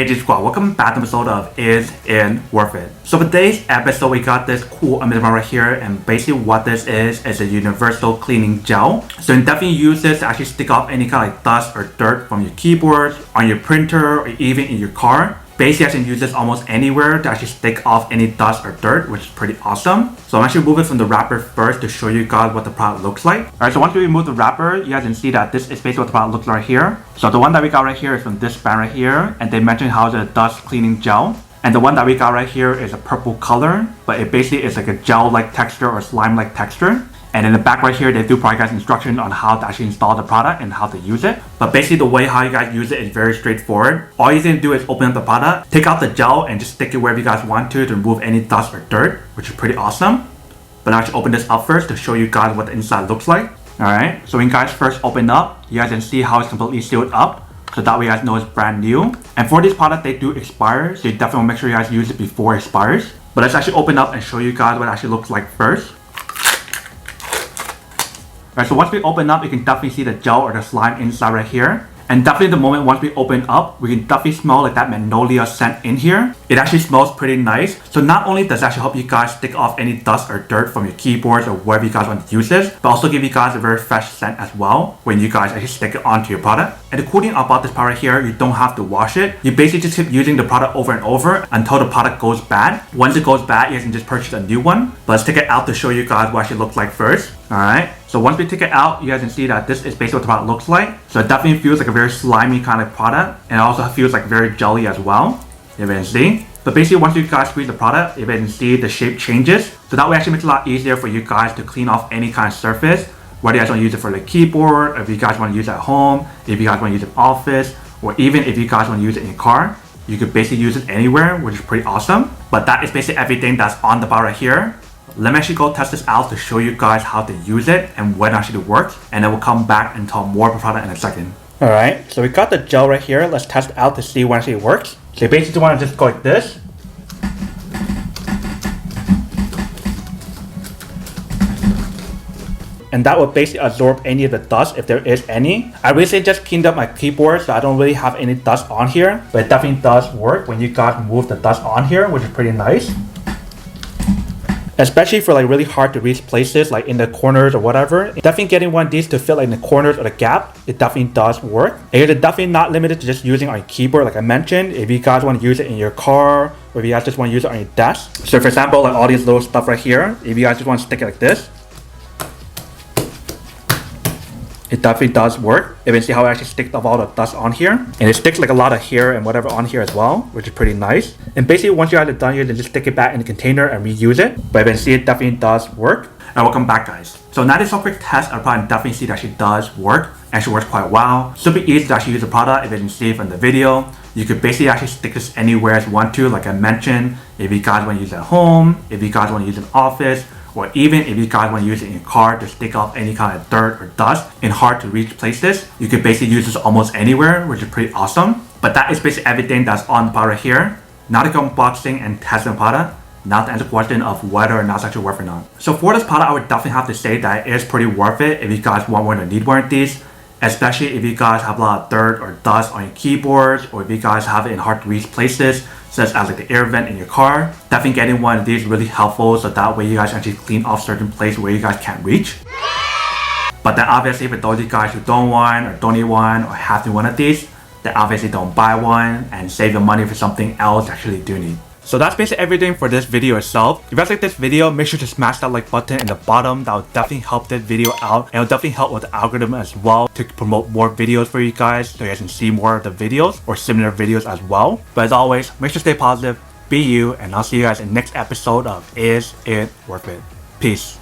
Hey G Squad, welcome back to an episode of Is It Worth It? So for today's episode, we got this cool amazing one right here, and basically what this is a universal cleaning gel. So you can definitely use this to actually stick off any kind of like dust or dirt from your keyboard, on your printer, or even in your car. Basically, I can use this almost anywhere to actually stick off any dust or dirt, which is pretty awesome. So I'm actually moving from the wrapper first to show you guys what the product looks like. Alright, so once we remove the wrapper, you guys can see that this is basically what the product looks like right here. So the one that we got right here is from this brand right here, and they mentioned how it's a dust cleaning gel. And the one that we got right here is a purple color, but it basically is like a gel-like texture or slime-like texture. And in the back right here, they do provide guys instructions on how to actually install the product and how to use it. But basically the way how you guys use it is very straightforward. All you need to do is open up the product, take out the gel, and just stick it wherever you guys want to remove any dust or dirt, which is pretty awesome. But I'll actually open this up first to show you guys what the inside looks like. Alright, so when you guys first open up, you guys can see how it's completely sealed up. So that way you guys know it's brand new. And for this product, they do expire, so you definitely want to make sure you guys use it before it expires. But let's actually open up and show you guys what it actually looks like first. Alright, so once we open up, you can definitely see the gel or the slime inside right here. And definitely the moment once we open up, we can definitely smell like that magnolia scent in here. It actually smells pretty nice. So not only does it actually help you guys stick off any dust or dirt from your keyboards or wherever you guys want to use this, but also give you guys a very fresh scent as well when you guys actually stick it onto your product. And the cool thing about this product here, you don't have to wash it. You basically just keep using the product over and over until the product goes bad. Once it goes bad, you guys can just purchase a new one. But let's take it out to show you guys what it actually looks like first. Alright, so once we take it out, you guys can see that this is basically what the product looks like. So it definitely feels like a very slimy kind of product, and it also feels like very jelly as well. You can see. But basically once you guys squeeze the product, you can see the shape changes. So that way actually makes it a lot easier for you guys to clean off any kind of surface. Whether you guys want to use it for the keyboard, or if you guys want to use it at home, if you guys want to use it in office, or even if you guys want to use it in your car, you could basically use it anywhere, which is pretty awesome. But that is basically everything that's on the product right here. Let me actually go test this out to show you guys how to use it and when it actually works, and then we'll come back and talk more about the product in a second. Alright, so we got the gel right here. Let's test it out to see when it actually works. So you basically want to just go like this. And that will basically absorb any of the dust if there is any. I recently just cleaned up my keyboard, so I don't really have any dust on here, but it definitely does work when you guys remove the dust on here, which is pretty nice. Especially for like really hard to reach places like in the corners or whatever. Definitely getting one of these to fit like in the corners or the gap, it definitely does work. And it's definitely not limited to just using on your keyboard like I mentioned. If you guys want to use it in your car, or if you guys just want to use it on your desk. So for example, like all these little stuff right here, if you guys just want to stick it like this, it definitely does work. You can see how it actually sticks off all the dust on here. And it sticks like a lot of hair and whatever on here as well, which is pretty nice. And basically once you guys are done, you can just stick it back in the container and reuse it. But you can see it definitely does work. And welcome back guys. So now this quick test, I'll probably definitely see that actually does work. Actually works quite well. Super easy to actually use the product. If you can see from the video, you could basically actually stick this anywhere as you want to, like I mentioned. If you guys want to use it at home, if you guys want to use it in office, or even if you guys want to use it in your car to stick off any kind of dirt or dust in hard to reach places, you can basically use this almost anywhere, which is pretty awesome. But that is basically everything that's on the product here. Now to go unboxing and testing the product, now to answer the question of whether or not it's actually worth it or not. So for this product, I would definitely have to say that it is pretty worth it if you guys want one or need one of these. Especially if you guys have a lot of dirt or dust on your keyboards, or if you guys have it in hard to reach places, such as like the air vent in your car. Definitely getting one of these is really helpful, so that way you guys actually clean off certain places where you guys can't reach. But then obviously for those of you guys who don't want or don't need one or have to one of these, then obviously don't buy one and save your money for something else you actually do need. So that's basically everything for this video itself. If you guys like this video, make sure to smash that like button in the bottom. That will definitely help this video out, and it will definitely help with the algorithm as well to promote more videos for you guys, so you guys can see more of the videos or similar videos as well. But as always, make sure to stay positive, be you, and I'll see you guys in the next episode of Is It Worth It? Peace.